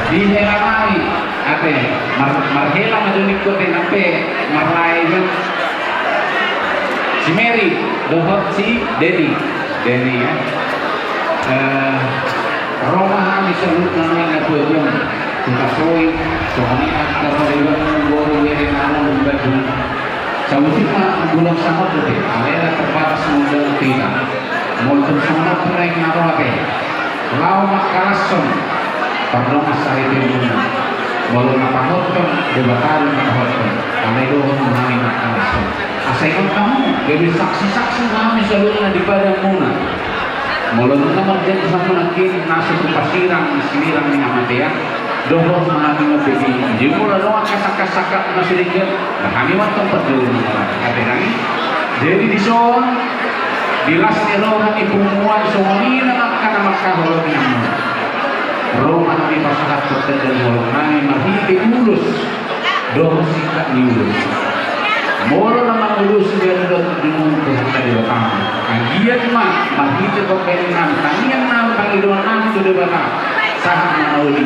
di helamai ate marhela majunik ko din ape marlay kan si Mary dohot si Denny ya Roma kami salut namin na po yung kasoy so kami at karaliwan ng goro yun na lumbago sa ulit na gulang sama po din alera terbatas mong tina multong sama po na yung naroate lau makarason pardon masariti muna walau napahotkan debataran napahotkan kami doon namin makarason asaikan kamu jadi saksi-saksi kami salut na di padang muna mulai naman din sa manakin nasa kupasirang isinirang ni Amadea doon maraming mabili hindi mo lang ang kasak-kasakat na siligan kami watong patuloy mga katerangin jadi di son dilas ni Roma ipumuan so hindi naman ka na magkahulog naman Roma kami pasakat pagtagdan hulog kami mahigit ulus doon sikat ni ulus moro na mangulus nga doon dinunto sa kaliwatan ang giyan mahigit ko kailangan tangiyan na Panginoon namin ito diba sahang na uli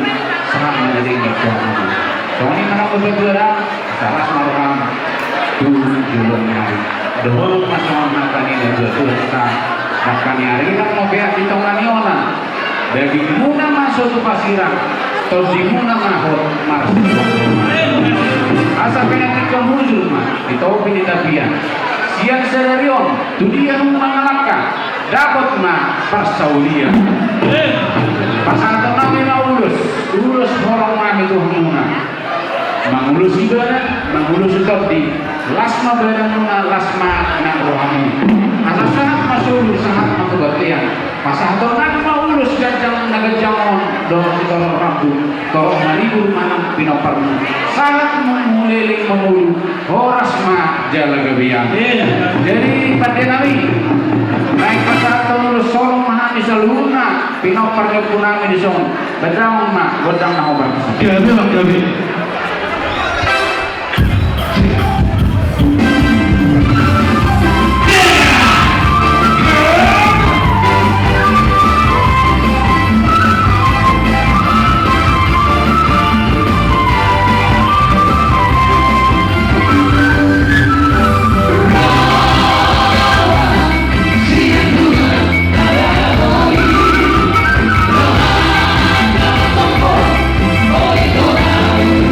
sahang na daling nagkaroon so ang mga kapagdara saras marahang tulong niya doon masama na kanina doon sa makanyari lang mo kaya ditong lanyonan daging muna masuk ke pasiran terus di muna mahot asal penyakit kemujur mah ditopi di tabian siang sedarion dunia mengalahkan dapat mah persaulia pasal tenang ina ulus orang mami tuh muna mangulus ibadah mangulus di lasma berenuna lasma nak rohani asal sahat masuk sahat makubatian pasal tenang maulus gajang nagajamon doon si tolong rabu tolong malibur manang pinoparmu sangat menguliling mengulu horas ma jala gabian jadi pada nabi naik pasal tulus solong mahami saluna pinoparnya punami di song bedang ma wedang na obat ya memang gabi Hoy,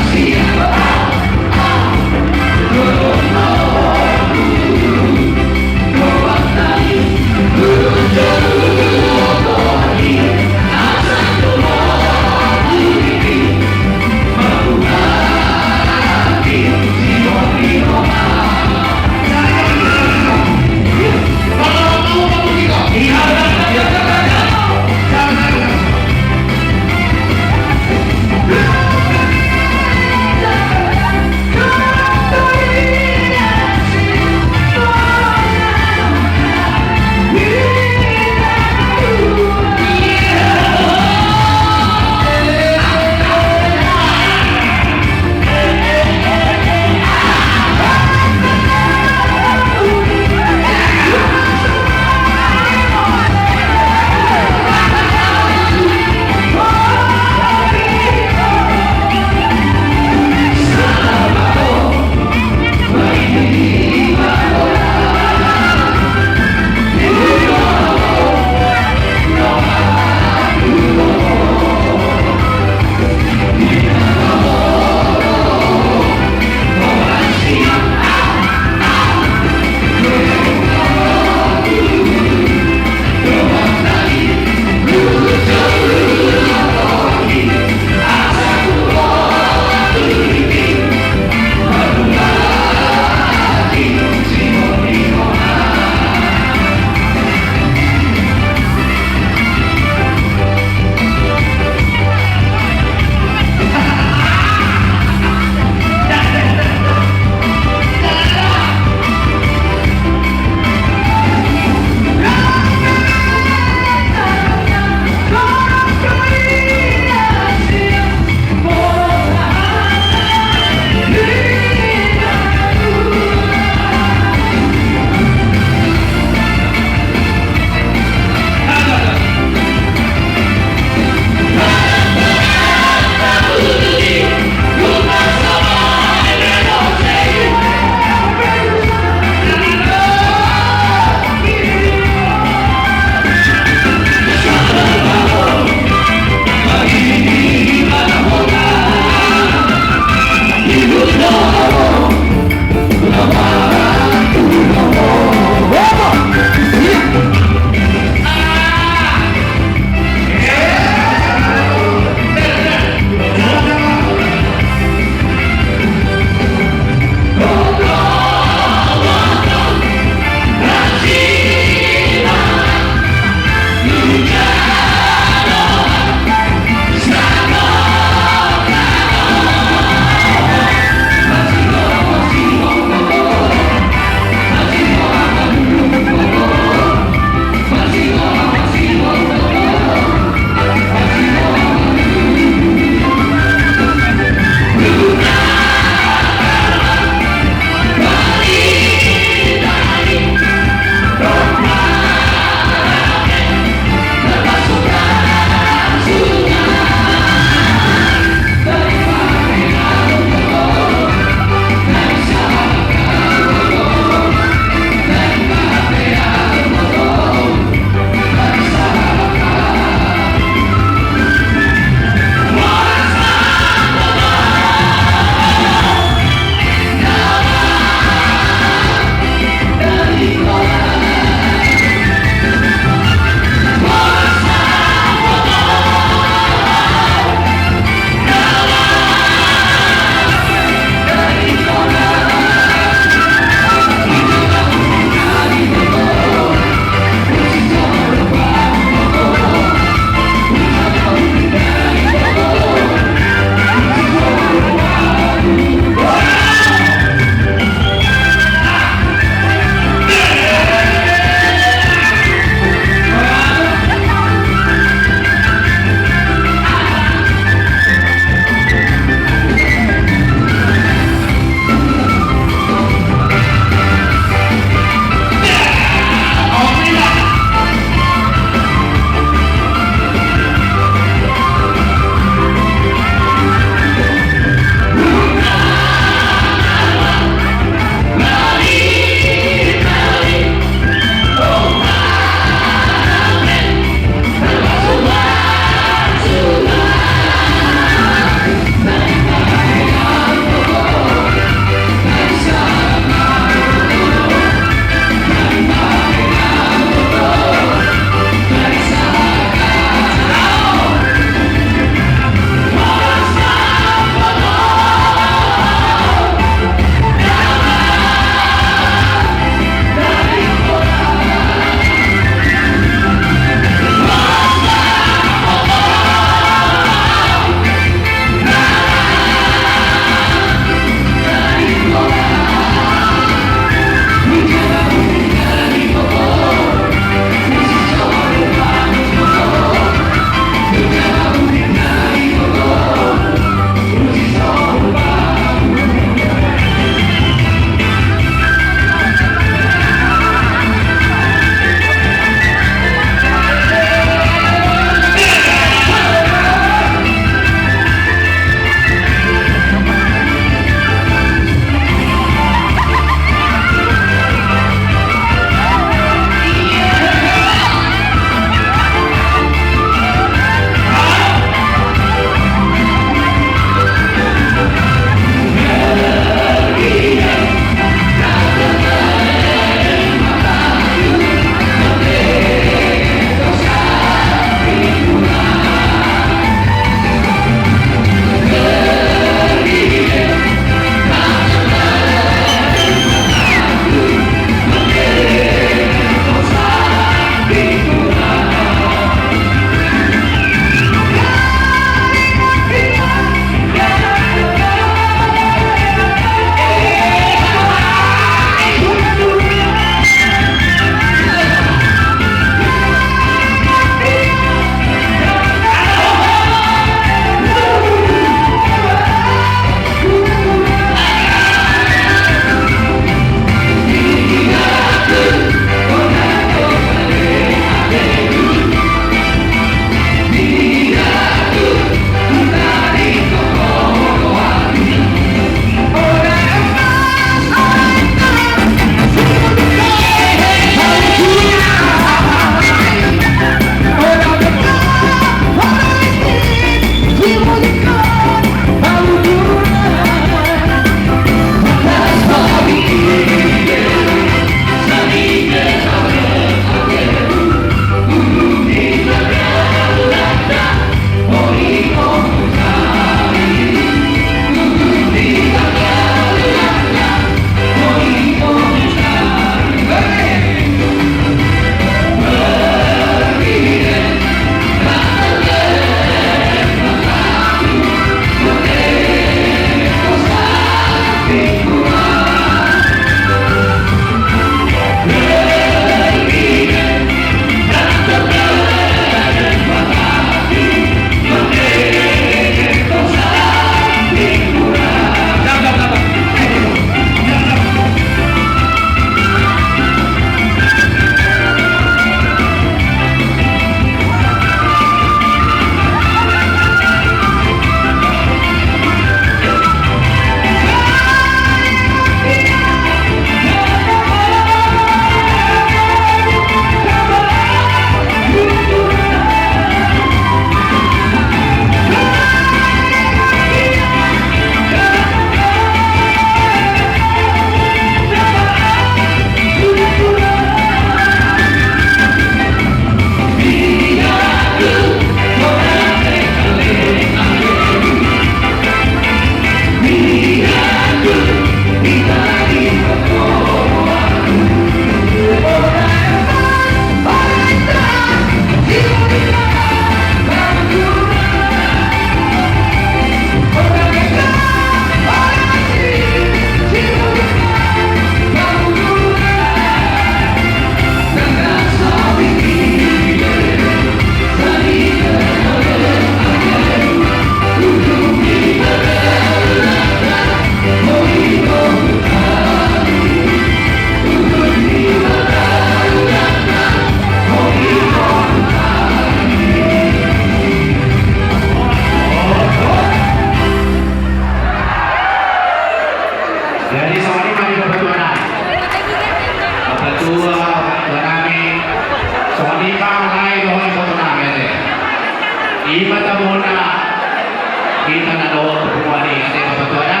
kita na doon kumuha ni ate babatua na.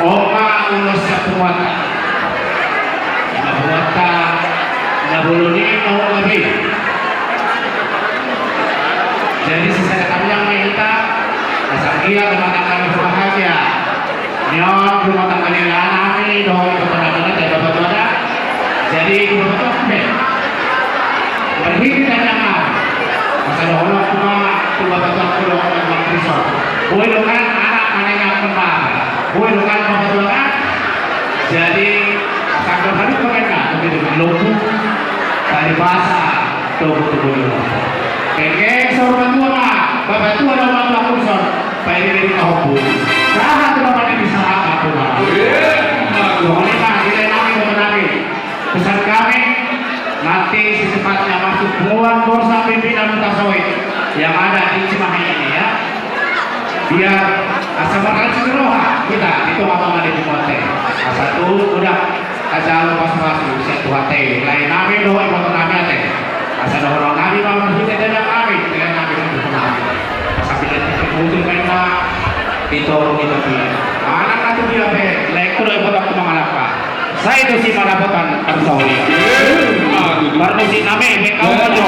O ulos sa puwata. Nabuwata, nabulunin mo gabi. Jadi sisa kami yang minta, nasakia rumah tangga berbahagia. Nyon rumah tangga ni anak doon kepada ate babatua na. Jadi babatua kami. Berhenti dan nyaman. Masa doon kuma babatua kulo ang magkriso. Buhay lukan anak manengah kembang. Buhay lukan babatua na. Jadi sampai hari pengennya begitu lumpuh dari bahasa tubuh dulu. Kengkeng sorban tua pak, bapak tua dan bapak kurson, pak ini kau pun. Sahat bapak ini bisa apa tuh pak? Boleh pak, kita nami mengenai pesan kami nanti secepatnya masuk muat borsa pimpinan Mutasawit yang ada di Cimahi ini ya. Biar asal makan segeroha kita itu apa di Cimahi. Satu udah aja lepas masuk satu hati lain nabi doa foto nabi ate asal orang nabi mau kita tidak nabi dengan nabi itu nabi sampai kita muncul karena itu dia anak itu dia be lain kuda foto aku mengalapa saya itu si manapotan tersawi baru si nabi kau mojo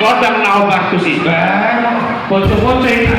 godang nau batu si poco ini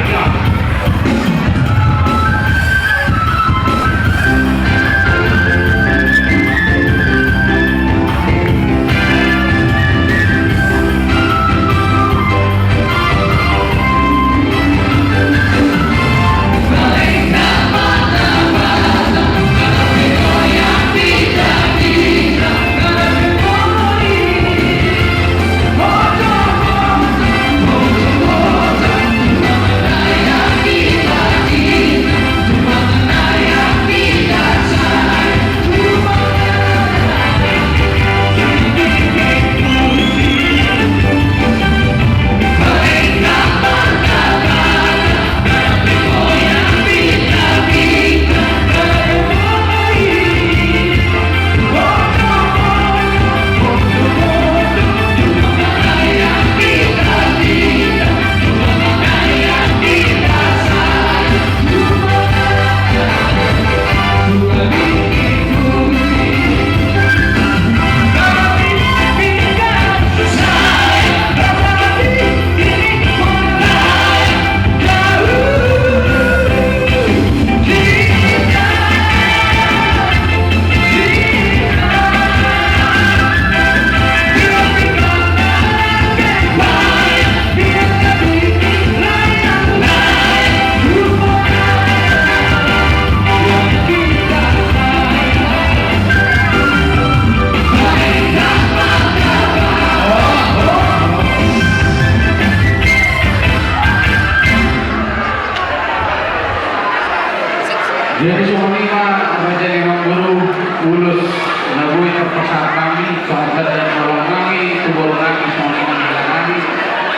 jadi suaminya menjadi guru ulus nabui terpesat kami soal dan nolong kami tubur kami suaminya bilang kami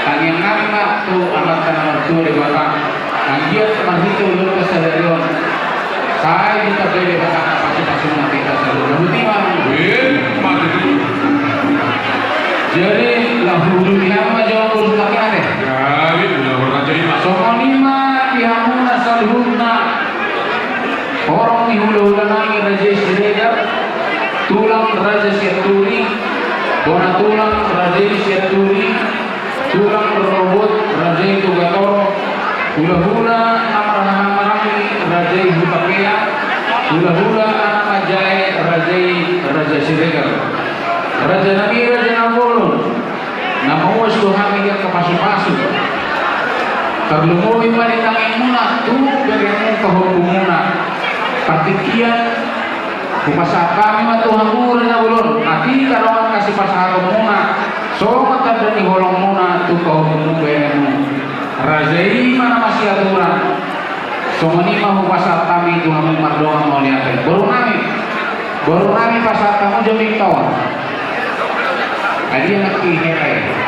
kalian kami mak tu anak dan mertua di bapak angiat marhito ulur kesadaran saya kita beli bapak pasti nanti kita selalu berhenti jadi lahu dunia mah jauh urus kaki ada ya itu udah pernah cerita suaminya dihamuna salhuna orang di hulu nami Raja Siregar tulang Raja Syaturi bona tulang Raja Syaturi tulang robot Raja Tugatoro hula-hula amarahang-marami Raja Hutapea hula-hula anak ajai Raja Siregar Raja Nabi Raja Nangolon namawas Tuhan yang kepasu-pasu terlumui manitangin muna tu berimu kehukumuna partikian kumasa kami matuhan mura na ulun nanti karoan kasih pasaro muna so mata dan holong muna tu kau mungkin razai mana masih aturan so menima pasar kami Tuhan mardoa mau lihat baru nami pasar kamu jemik tawar jadi anak kiherai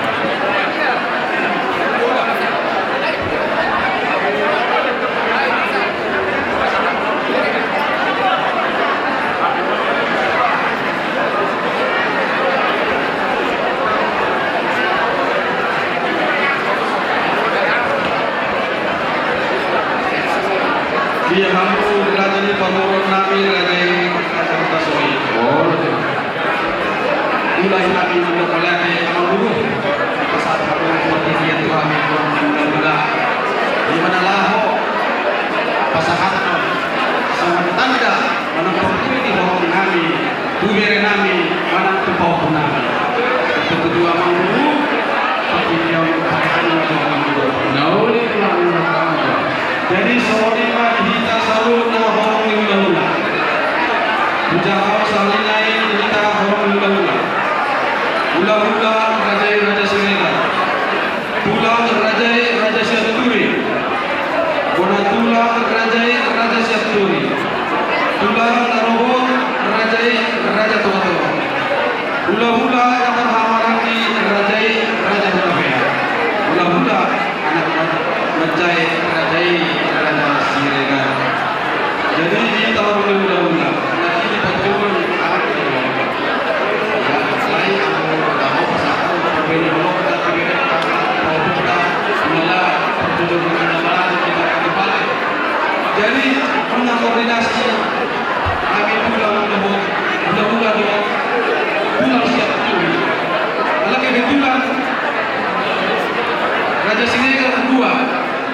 Dia mampu raja di pamurun nami raja Jakarta Soi. Oh, Mulai kami untuk melatih amal dulu. Pasal kami seperti dia tu kami mudah-mudah. Di mana laho pasahat sama tanda mana pergi bawah kami, bubere kami, mana bawah kami. Itu kedua amal dulu. Tapi dia pakai untuk amal dulu. nauli pulang orang. Jadi soalnya kita selalu orang hula-hula. Bujang saling lain kita orang hula-hula. Hula-hula raja Singapura. Tulang raja Siaturi. Bona tulang raja Siaturi. Tulang robot raja Tomato. Hula-hula yang berhamaran di raja Hutapea. Hula-hula anak Majai raja Siregar. Jadi kita orang hula-hula. Nanti di patungan selain kamu pasal berbeda kita kita kembali. Jadi punya koordinasi kami pulang dengan pulang siap itu. Kalau kebetulan Raja Siregar kedua,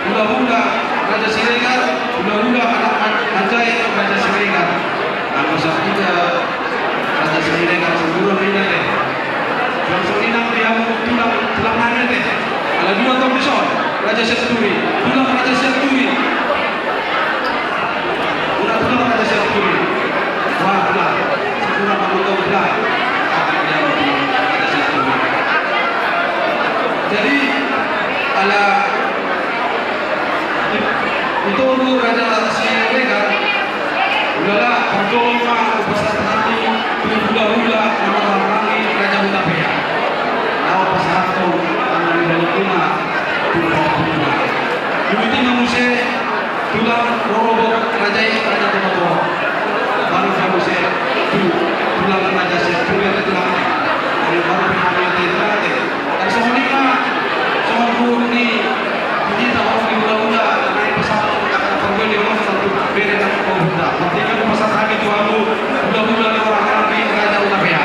hula-hula Raja Siregar, hula-hula anak Majai Raja Siregar. Aku saja Raja Siregar sebelum ini deh. Langsung inang dia tulang mana deh. Kalau dua tahun besar Raja Siaturi, tulang Raja Siaturi. Tulang Raja Siaturi. Wah, belah. Sekurang menonton belah. Dia Raja Siaturi. Jadi ala itu Raja Siregar udahlah berdoa besar hati hula-hula nama Raja Hutapea. Tahu pasal itu anak hula hula. Ini manusia tulang robot Raja Tomato. Baru manusia tulang Raja Siaturi itu tulang. Ini baru pengambilan tadi. Dan semuanya ini kita harus hula-hula naik pesawat akan pergi di rumah satu beda dengan pemuda. Ketika di pasar kami itu hula-hula di orang-orang di Raja Hutapea.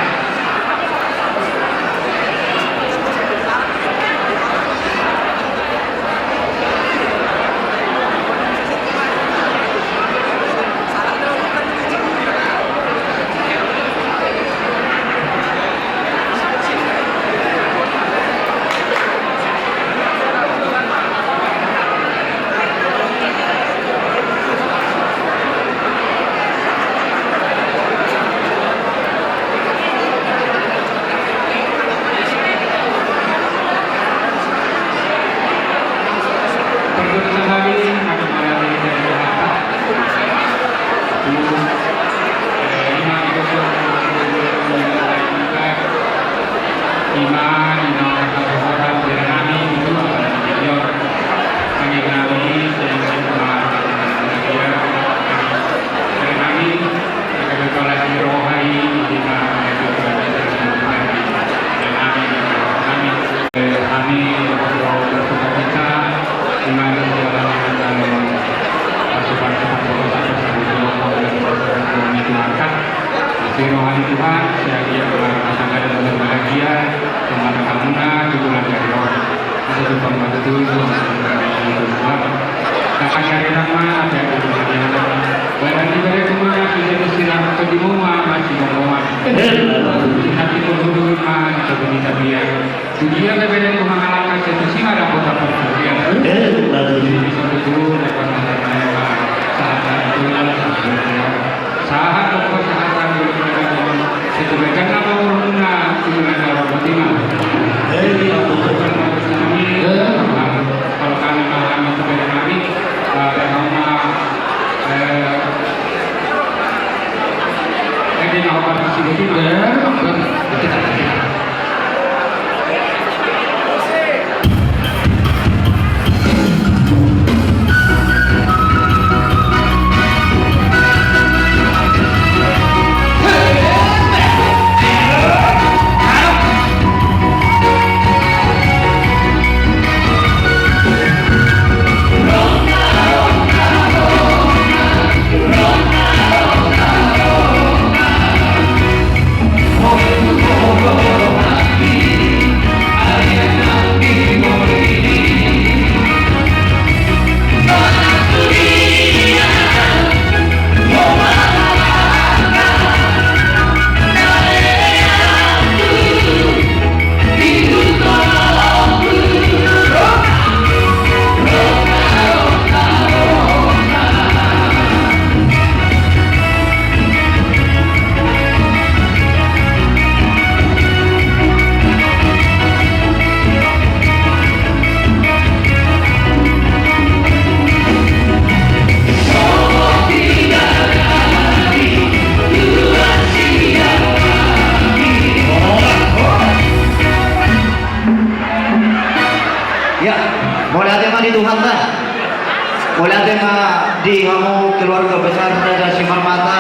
di kamu keluarga besar Raja Simarmata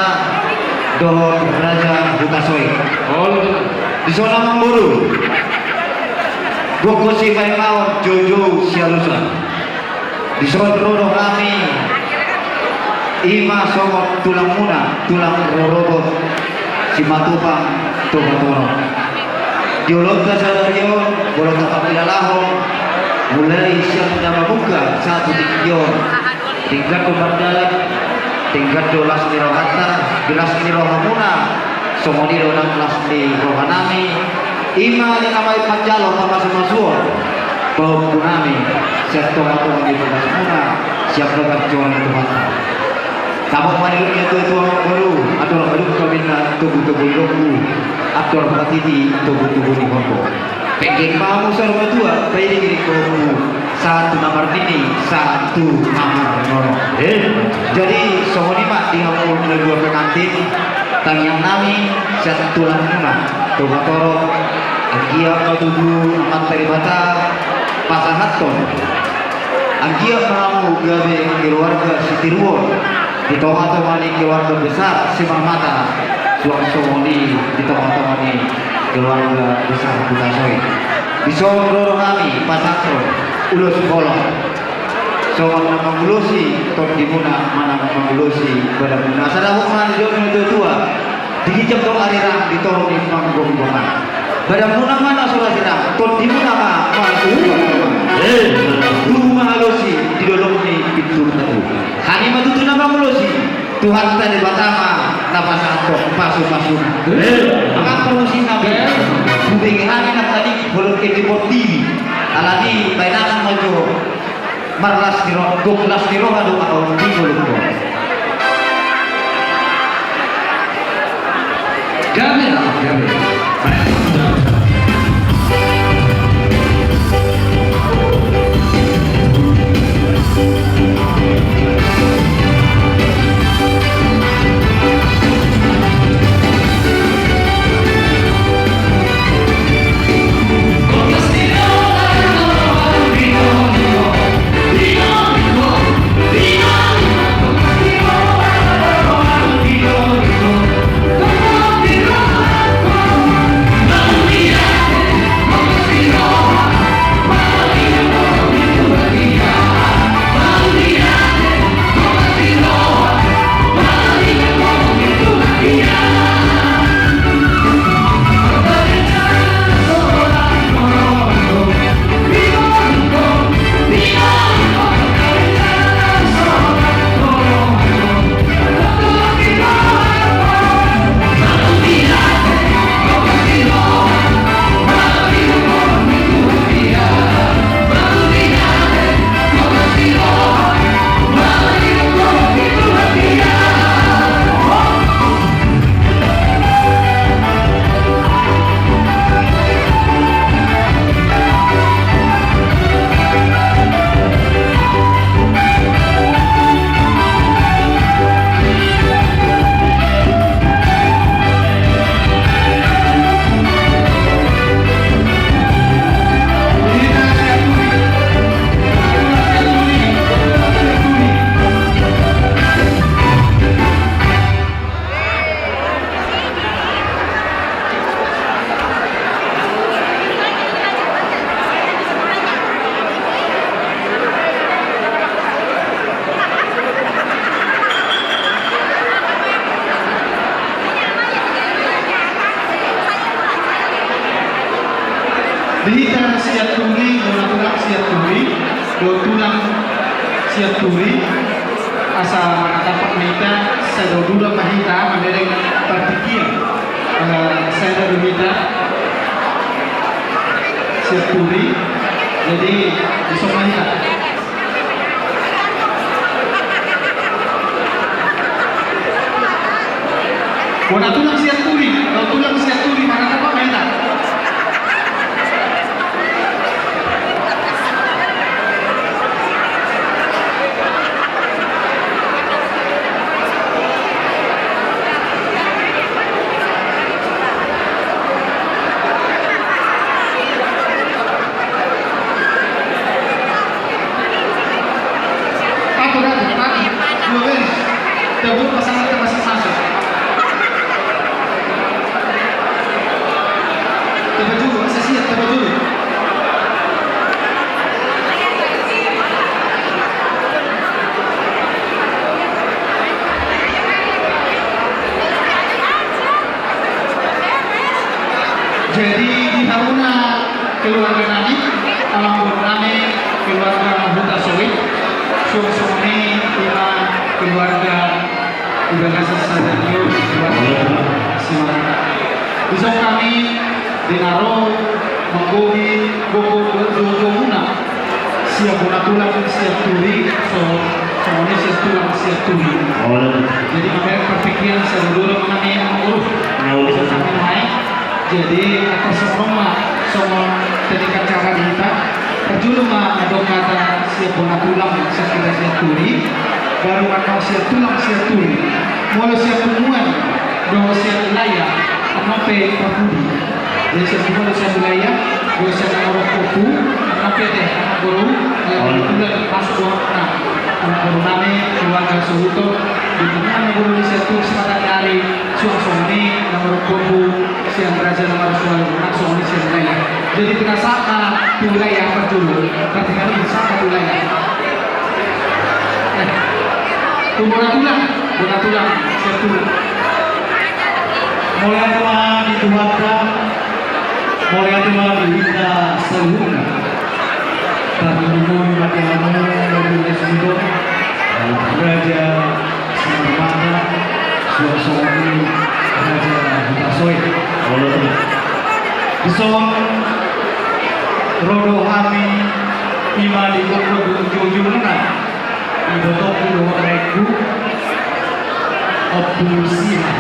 Dohor Raja Bukasoi Oh, betul. di zona Mamburu Goko si Baimau Jojo Sialusa di zona Rodo kami Ima Somot Tulang Muna Tulang Rorobot si Matupang Tobatoro di Olota Sadarion Bolota Kapilalaho mulai siap nama buka satu tinggion tingkat Bandalat tingkat dolas di Rohata gelas di Rohamuna somoni donang gelas di Rohanami ima di namai Panjalo sama semasuo bau punami siap tomat-tomat di Rohamuna siap lekat jualan Tuhan sabuk maniluknya itu baru atur baru kawinna tubuh-tubuh loku atur patiti tubuh-tubuh di Hongo pengking pamu sarwa tua bayi diri komu satu nomor ini satu nomor noro jadi sohoni mak tinggal dua pengantin tangyang nami satu tulang muna toba toro angkia patuju amat teribata pasahaton angkia mau gawe keluarga Sitirwo di tomat-tomani keluarga besar Simarmata sohoni di tomat-tomani keluarga besar Bukasoi di Solo kami pasatro ulus bolong soal mengulusi tot dimuna mana mengulusi benar-benar sadar man jodoh tua dijam to arira ditolong di manggongan benar-benar mana surah sirah tot dimuna ma rumah alusi didolong di pintu tadu hani matutu nama mulusi Tuhan tadi batama nafas atok pasu-pasu akan promosi nabi bubing hani nak tadi bolong ke TV alani bainakan maju marlas diro goklas diro adu atau bolong Gamen. Dihita siat turi, tulang siat turi, tulang siat turi, asa dapat mita, saya dulu mahita, mendereng terpikir, saya dulu siat turi, jadi besok mahita. Warna tulang siat turi, kalau tulang siat turi mana dapat mahita? Dua Tebut pasangan ke masing-masing. Tebut dulu, saya siap tebut dulu. Jadi di Haruna keluarga Nani, Alambur Nani keluarga Huta Sowit, Sumsumni Ima keluarga Ibagasa Sadanio keluarga Simara. Besok kami di Naro, Manggogi, Gogona, siap guna tulang, siap turi, semuanya siap tulang, siap turi. Jadi kami perpikiran seluruh mengenai mengurus. Jadi atas semua ketika cara kita perjulu ada kata siap guna tulang, siap turi, baru atau siap tulang, siap turi. Mulai siap temuan, dua siap wilayah, apa pabudi. Jadi siap wilayah, dua siap orang kopu, apa deh guru, yang bulan masuk nah, guru nami keluarga Suhuto, di mana guru siap tuh sepadan dari suasoni nomor kopu, siap beraja nomor suara langsung di siap wilayah. Jadi kita sama di wilayah perjulu, berarti kali sama wilayah. Guna tulang, siap tuh. Mulai Tuhan dituakan, mulai Tuhan diminta seluruhnya. Tapi menurut mati hamu dari Yesus Raja Samarmata, suami Raja Hutasoy. Besok rodo kami ima di ujung-ujungnya ibotok dua reku opulsiha.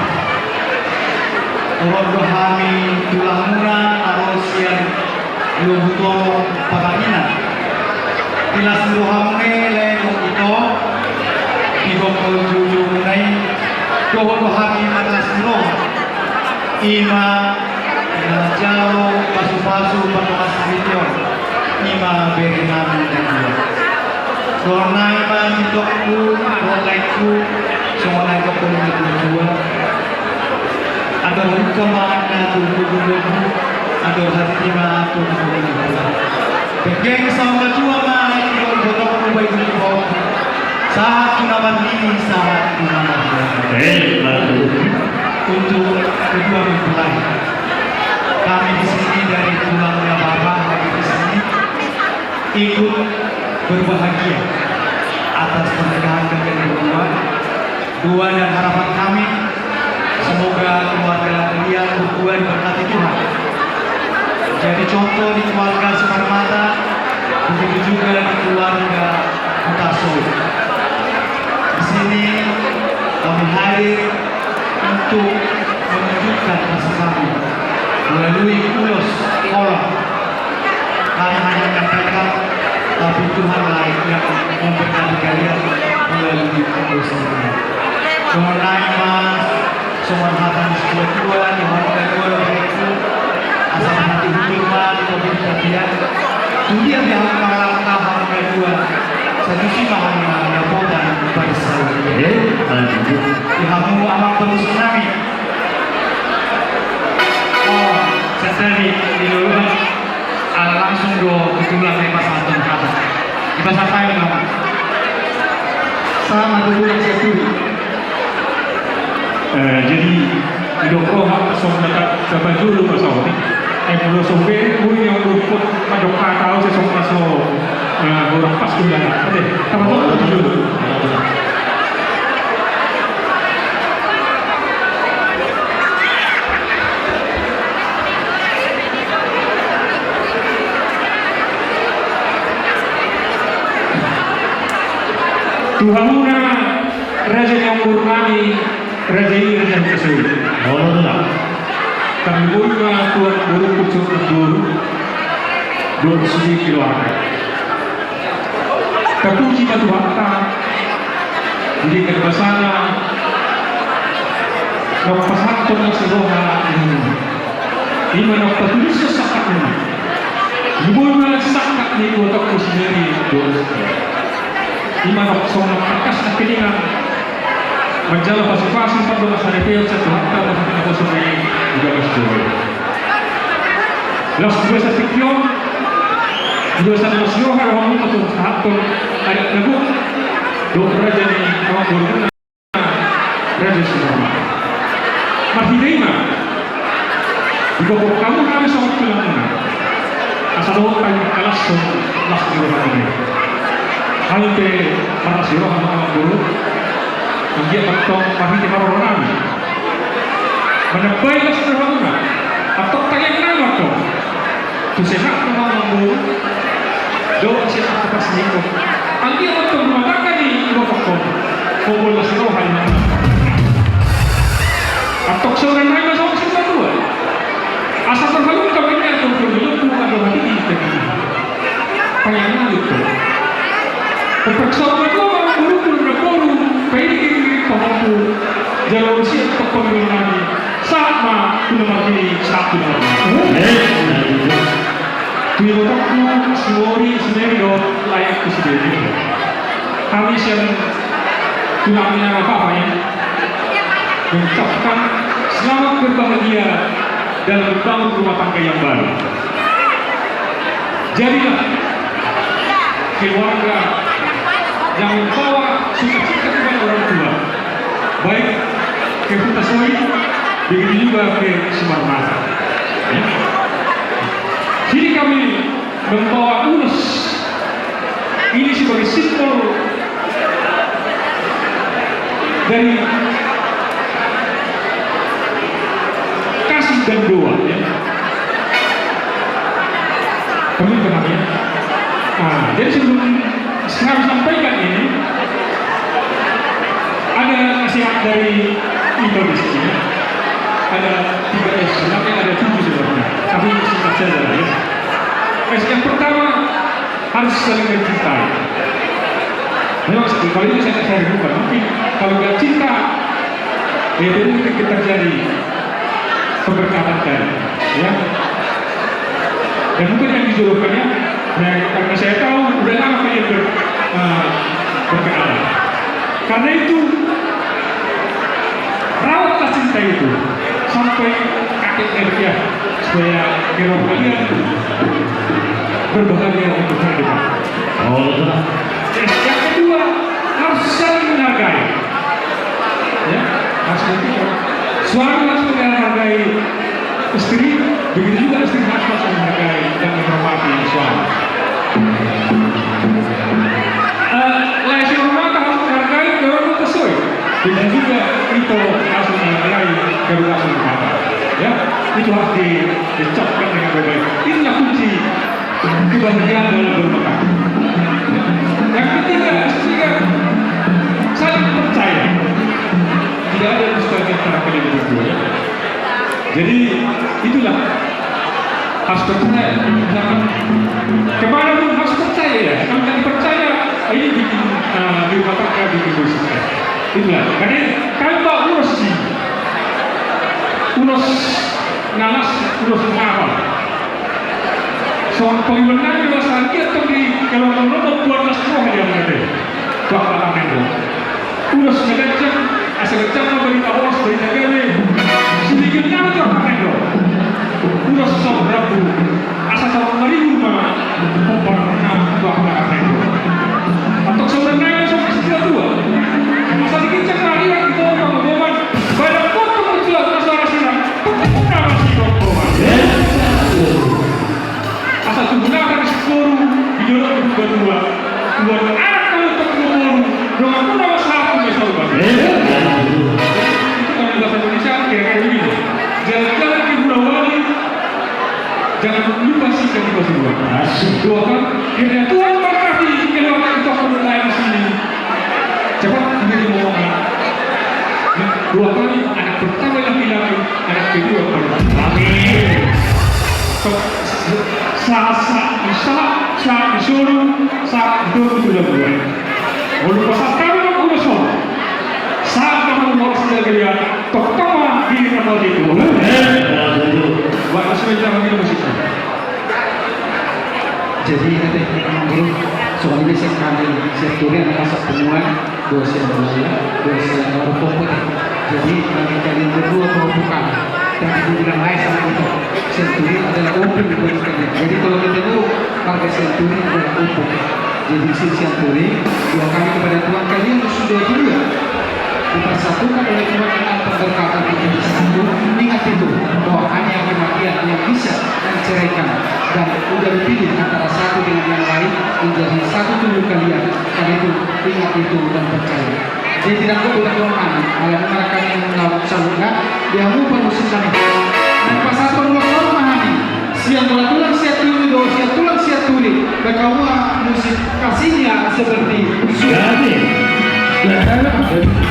Rodo kami tulang murah arosian lubuto pagangina. Tilas luhamne lelong ito ibong ujung-ujungnay rodo kami matas roh ima jauh pasu-pasu patuas video ima berinamu dan dua. Karena ima hitokku, rolaiku, semua naik ke dua. Ada hukuman tubuh-tubuhku, ada hati matu tubuh-tubuh. Begeng sama jua mah ikut botok kubai tubuh. Saat kunaman ini, saat kunaman untuk kedua mempelai. Kami di sini dari tulangnya Bapak lagi di sini ikut berbahagia atas pernikahan kalian dua dan harapan kami semoga keluarga kalian berdua diberkati Tuhan. Jadi contoh di keluarga Samarmata, begitu juga di keluarga Hutasoy. Di sini kami hadir untuk menunjukkan rasa kami melalui ulos orang. Kami hanya menyampaikan, tapi Tuhan lain yang memberkati kalian melalui ulos ini. Tuhan mas, semua hatan sebuah Tuhan, Tuhan kedua mereka, asal hati hubungan, COVID kalian. Dunia yang mengalami hal kedua, satu sih mahamnya dan bersama. Tuhanmu amat terus kami. Jadi di dulu langsung do itulah memang satu kata. Kita sampai nama. Sama dulu yang saya tulis. Jadi doko langsung dapat dulu masuk ni. Mula sobe pun yang berikut pada tahu sesok masuk orang pas tu dah. Ada. Apa tu dulu? Tuhanuna Raja yang murni, Raja ini Raja yang kesulit. Kami bunga Tuhan guru kucur guru dua segi keluarga. Tapi kita Tuhan tak jadi kerbasana nak pasal tuan seroha ini. Ini nak tulis sesakat ini. Bunga sesakat ini untuk sendiri. Di mana seorang akas kepentingan Menjala pasi-pasi 14 hari film 1 hektar masih tidak kosong ini juga bersetuju. Las dua sa fikyon, dua sa namasyo hay wang mo itong hapon ay naguk. Doon raja ni awang bulungan na raja si Roma. Marhiday na. Ikaw kamu kami sa waktu lang na. Asalaw tayo kalas sa las dua sa ini. Hal pe marasyo ang mga guru. Ang dia magtong marhiday marorami. Manabay las dua na. Atau tayang nama ko. Tusenak na mga guru. Doon siya ang kapasniko. Ang dia magtong lumatakan ni iba ko. Kung las dua hay na. Atau seorang hay na sa waktu dua. Asa terlalu kami ni atau bergelap bukan doa ini tapi payahnya itu. Perpeksaan itu orang guru berguru, pedi kamu jalur siap kepemimpinan sama punya lagi satu lagi. Tujuh orang suori sendiri layak kesedihan. Kami yang tulangnya apa ya? Mengucapkan selamat berbahagia dalam membangun rumah tangga yang baru. Jadilah keluarga yang membawa sukacita kepada orang tua, baik ke Putasoi, begitu juga ke Sumarmata. Ya. Kini kami membawa UNES ini sebagai simbol dari dan doa ya. Kami pernah ya. Jadi sebelum saya sampaikan ini ada nasihat dari Ibu di sini ya. Ada 3 S, sebenarnya ada 7 sebenarnya. Tapi singkat saja ya. S yang pertama harus saling mencintai. Memang kalau ini saya bukan mungkin kalau nggak cinta ya itu mungkin terjadi keberkatan tadi, ya. Dan mungkin yang dijodohkannya, karena saya tahu udah lama kalian berkenalan. Karena itu rawatlah cinta itu sampai kakek ya, supaya kira kalian berbahagia untuk hari depan. Oh, betul. Yang kedua harus saling menghargai, ya. Harus suami harus menghargai istri, begitu juga istri harus menghargai dan menghormati suami. Lain rumah harus menghargai orang tersebut, begitu juga itu harus menghargai kedua rumah. Ya, itu harus dicapkan dengan baik. Inilah kunci kebahagiaan dalam berumah tangga. Yang ketiga, saling percaya. Tidak ada dusta di antara kalian berdua ya. Jadi itulah harus percaya. Kemana pun harus percaya ya. Kalau tidak percaya ini bikin di rumah tangga bikin dosa. Itulah. Karena kalau urus nalas urus ngapal. Soal penggunaan juga sakit tapi kalau menurut 12 roh yang ada. Bakalan itu. Urus ngajak asal jangan berita hoax berita gede sedikitnya itu apa itu udah sobrabu asal tahu meribu mah pembarna itu apa itu atau sebenarnya sama istilah dua asal dikicak lagi yang itu orang banyak potong itu suara silang apa masih rombongan asal gunakan seluruh video berdua dua anak kalau untuk ngomong dengan pun satu misalnya bahasa Indonesia kira-kira begini. Jalan-jalan ke Pulau Wali, jangan lupa sikap di bawah dua. Doakan, kiranya Tuhan berkati keluarga kita lain di sini. Cepat menjadi momongan. Doakan anak pertama laki-laki, anak kedua perempuan. Amin. Saat disuruh, saat itu sudah buat. Lalu pasal kami udah soal. Saat kamu mau segera pertama di kamar itu. Buat sebentar lagi musiknya. Jadi nanti guru soal ini saya kali saya tulis adalah semua dosen dosen dosen orang bagi kalian. Jadi kalau ketemu warga Sianturi adalah upuk. Jadi si Sianturi doa kami kepada Tuhan, kalian sudah dua dipersatukan oleh Tuhan dengan pemberkatan menjadi satu. Ingat itu bahwa hanya kematian yang bisa menceraikan, dan sudah dipilih antara satu dengan yang lain menjadi satu tubuh kalian. Karena itu ingat itu dan percaya. Jadi tidak boleh berdoa malam mereka yang melawan salungan dia mumpah musim kami. Dan pasal waktu memahami siang mulai tulang siap tuli do siap tulang siap tuli. Bekawa musik kasihnya seperti Jadi, Terima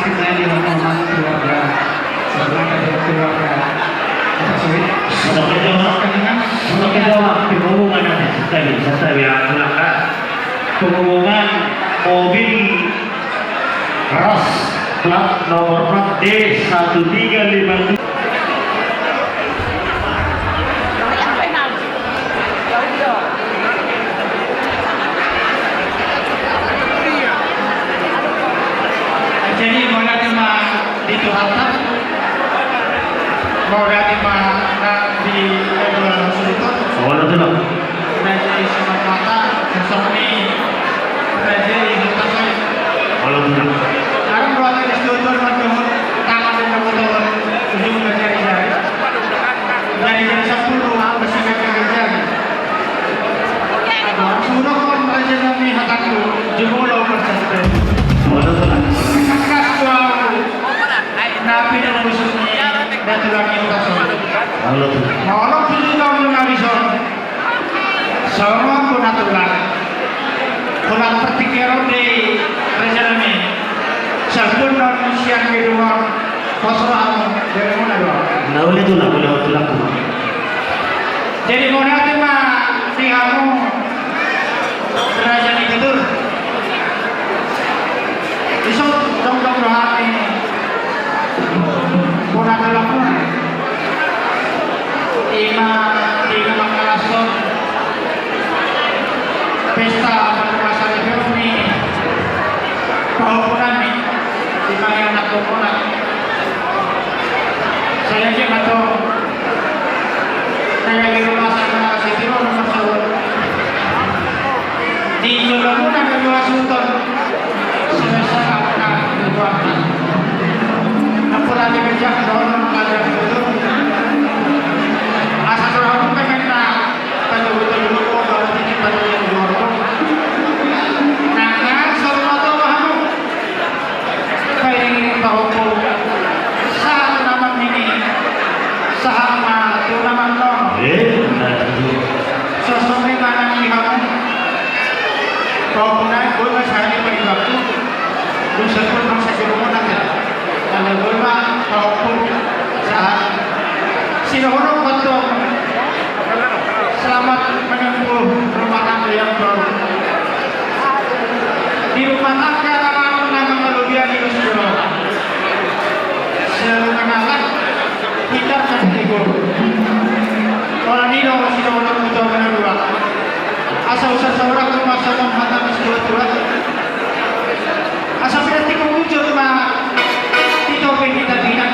kita di rumah keluarga sebenarnya dari keluarga apa sih? Untuk itu pengumuman nanti setelah yang melakukan pengumuman mobil Ras plat nomor plat D1352. Jadi mau nanti mah di Tuhan, mau nanti mah di Sultan, Oh, itu loh. Raja Ismail Mata, Sosoni, Raja Ibu Tasai. Kalau tidak, Sekarang kalau ada di Sultan, macam tangan dan motor, ujung jari-jari, jari-jari 10 bersama jari. Suruh kon Raja Nami Hataku, jumlah persen. kalau itu lah. Nabi dan musuhnya dan tulang yang kosong. Kalau itu. Kalau 7 tahun yang habis semua pun tulang. Pulang pertikaian di rencana sebelum manusia kedua kosong dari mana dua. Nah, boleh itu lah, boleh waktu laku. Jadi mau nanti mah si kamu kerajaan itu tuh. Isok dong rohani. Kuna kalakuna Ima Makalaston pesta pada masa ini paupunan nih di mana anak paupunan saya aja nggak tahu saya di rumah sana Sitiro nomor 1 di Jolamunan kedua Sultan selesai apa kedua Napura di meja dorong pelajaran itu asal orang pengen pada betul-betul kalau tinggi pada yang dorong nah semua tahu kamu kayak ini tahu saat nama ini sama itu nama nom sosoknya mana nih kamu kau naik gue masih hari bagi waktu lu sebut masa ke rumah nanti kalau gue mah kalaupun saat sinohorong betul selamat menempuh rumah tangga yang baru di rumah tangga nama melubian itu sudah selalu mengalah kita tertidur orang ini orang sinohorong betul menerdua asal usah seorang rumah sama mata sebuah asal berarti muncul mah topeng kita tidak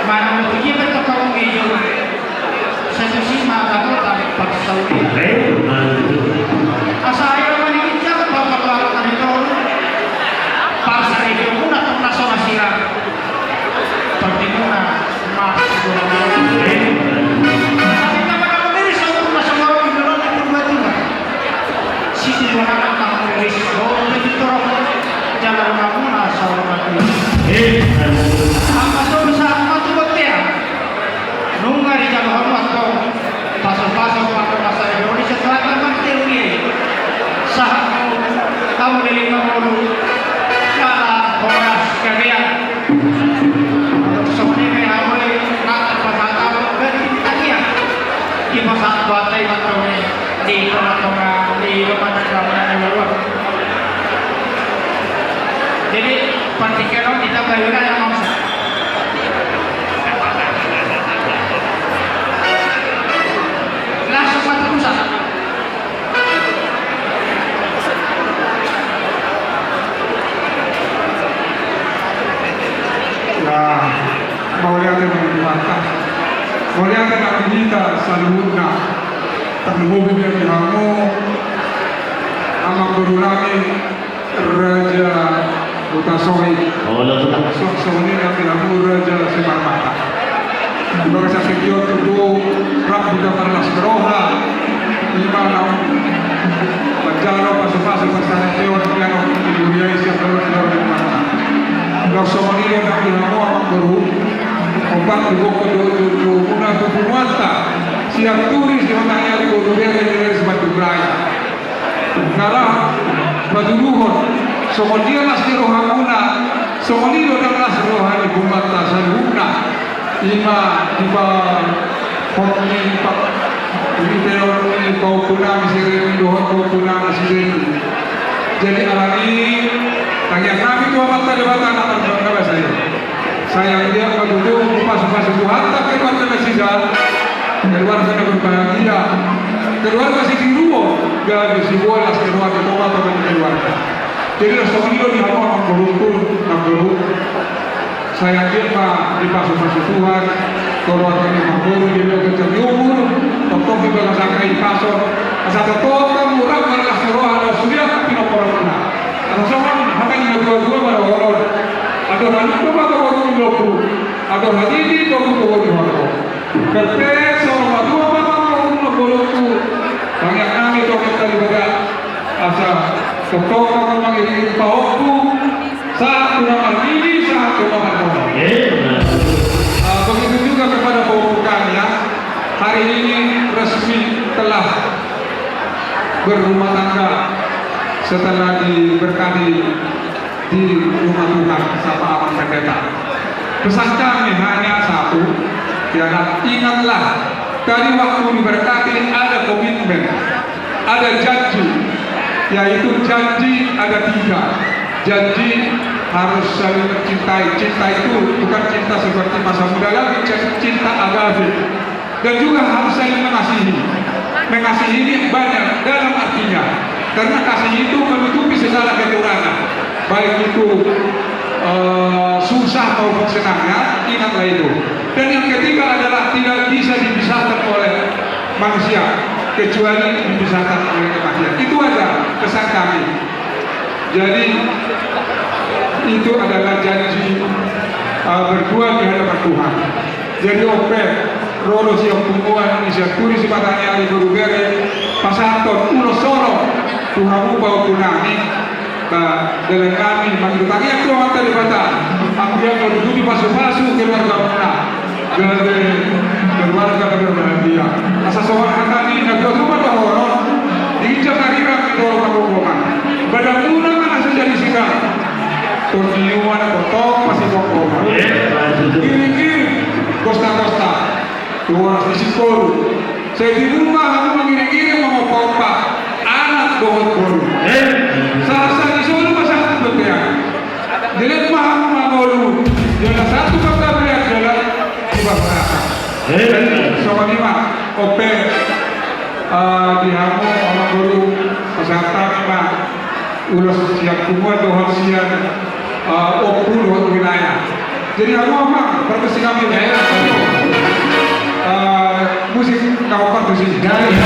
mana begini betul kamu hijau satu sima atau tak paksa asal ayo mani kita bapak-bapak itu paksa hijau pun atau nasional siram seperti mana mas tapi kalau kamu diri satu nasional orang itu orang itu berdua situ orang kamu diri oh itu orang jalan kamu nasional apa tuh sama tuh betul nunggu di jalur hormat kau pasal-pasal pada masa Indonesia Selatan kan teori sah kamu dari kamu cara horas kalian sebenarnya kamu kata pasal dari tadinya di pasal buat saya di tengah-tengah di rumah tangga yang luar jadi partikel kita bayar yang mangsa. Langsung mati rusak. Nah, boleh ada mengatakan, boleh ada nak minta salutna, terlebih dari kamu, amak berulangi Raja Utasoi. Oh, itu lah. Sosoni yang dilakukan Raja Semar Mata. Juga saya sekian itu rap juga karena seroha lima enam menjalo pasal-pasal pasal teori yang di dunia ini siapa yang di mana. Kalau Sosoni yang dilakukan amak beru obat juga kedua guna tujuannya siap turis di mana di dunia ini seperti beraya. Karena baju luhur, so dia nasi rohamuna Somalido adalah rohani bumata saluna ima hotni ini teror ini kau punang sirin dohon kau punang sirin. Jadi alami tanya kami tua mata debatan akan berkata saya dia penduduk pas Tuhan tapi keluarga masih keluarga berbahagia keluarga masih di rumah gak di bolas keluarga tua atau keluarga. Jadi Somalido di halaman beruntung saya dia di pasu Tuhan keluarga ini mengguru dia kerja di umur dokter juga nggak sampai pasor asal dokter murah mereka seroh ada sudah tapi nopor mana atau sama hanya dua pada orang ada hal itu pada orang loku ada hal ini loku orang kerja sama dua pada orang loku banyak kami dokter tadi pada asal dokter kalau mengirim tahu saat nama ini saat nama orang begitu juga kepada pembukaannya hari ini resmi telah berumah tangga setelah diberkati di rumah Tuhan Sapa Aman Pendeta. Pesan kami hanya satu, ingatlah dari waktu diberkati ada komitmen, ada janji, yaitu janji ada 3. Janji harus saling mencintai. Cinta itu bukan cinta seperti masa muda lagi, cinta agape. Dan juga harus saling mengasihi. Mengasihi ini banyak dalam artinya, karena kasih itu menutupi segala kekurangan, baik itu susah maupun senangnya, ingatlah itu. Dan yang ketiga adalah tidak bisa dipisahkan oleh manusia kecuali dipisahkan oleh kematian. Itu aja pesan kami. Jadi itu adalah janji berdua di hadapan Tuhan. Jadi Roro siang pungguan Indonesia turi si batanya di Burugere pasanton ulo soro Tuhan bau kunami dengan kami menurut yang tuan tadi bata aku yang berdua di pasu-pasu keluarga mana keluarga berbahagia asal seorang tadi negara rumah dohoro diinjak harira kita orang rumah badan tuna mana sejadi sikap Torniuan kotok masih kokoh kiri-kiri kosta-kosta Tuhan di Sikoru saya di rumah aku mengiring-iring mau pompa anak dohot koru saat di Solo pasang berteriak jadi rumah aku mangolu jalan satu kata beriak jalan coba merasa sama lima ope di hamu sama guru pasang lima ulas siap semua dohot siap opul dohot wilayah jadi aku apa perkesi kami daerah musik kau partisipasi